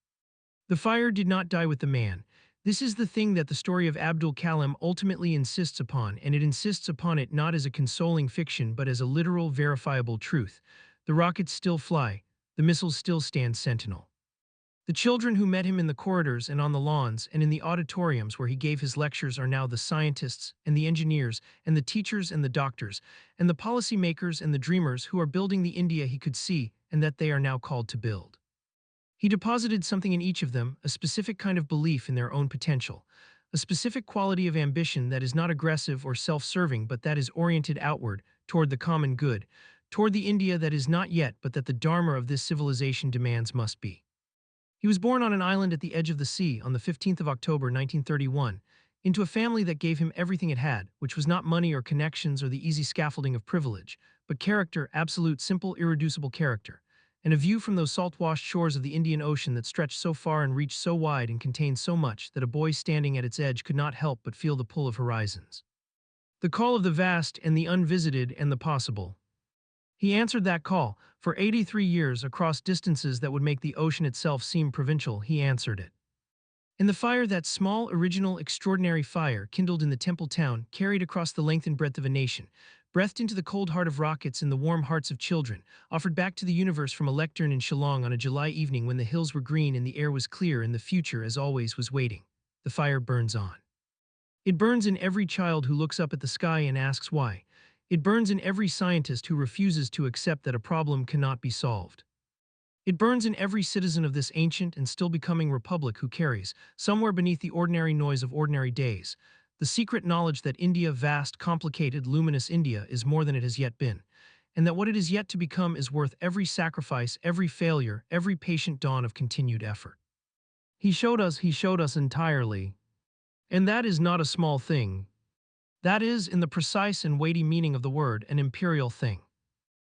The fire did not die with the man. This is the thing that the story of Abdul Kalam ultimately insists upon, and it insists upon it not as a consoling fiction but as a literal, verifiable truth. The rockets still fly, the missiles still stand sentinel. The children who met him in the corridors and on the lawns and in the auditoriums where he gave his lectures are now the scientists and the engineers and the teachers and the doctors and the policymakers and the dreamers who are building the India he could see and that they are now called to build. He deposited something in each of them, a specific kind of belief in their own potential, a specific quality of ambition that is not aggressive or self-serving but that is oriented outward, toward the common good, toward the India that is not yet but that the Dharma of this civilization demands must be. He was born on an island at the edge of the sea on the 15th of October 1931, into a family that gave him everything it had, which was not money or connections or the easy scaffolding of privilege, but character, absolute, simple, irreducible character, and a view from those salt-washed shores of the Indian Ocean that stretched so far and reached so wide and contained so much that a boy standing at its edge could not help but feel the pull of horizons. The call of the vast and the unvisited and the possible. He answered that call. For 83 years, across distances that would make the ocean itself seem provincial, he answered it. In the fire, that small, original, extraordinary fire, kindled in the temple town, carried across the length and breadth of a nation, breathed into the cold heart of rockets and the warm hearts of children, offered back to the universe from a lectern in Shillong on a July evening when the hills were green and the air was clear and the future, as always, was waiting. The fire burns on. It burns in every child who looks up at the sky and asks why. It burns in every scientist who refuses to accept that a problem cannot be solved. It burns in every citizen of this ancient and still becoming republic who carries, somewhere beneath the ordinary noise of ordinary days, the secret knowledge that India, vast, complicated, luminous India, is more than it has yet been, and that what it is yet to become is worth every sacrifice, every failure, every patient dawn of continued effort. He showed us entirely. And that is not a small thing. That is, in the precise and weighty meaning of the word, an imperial thing.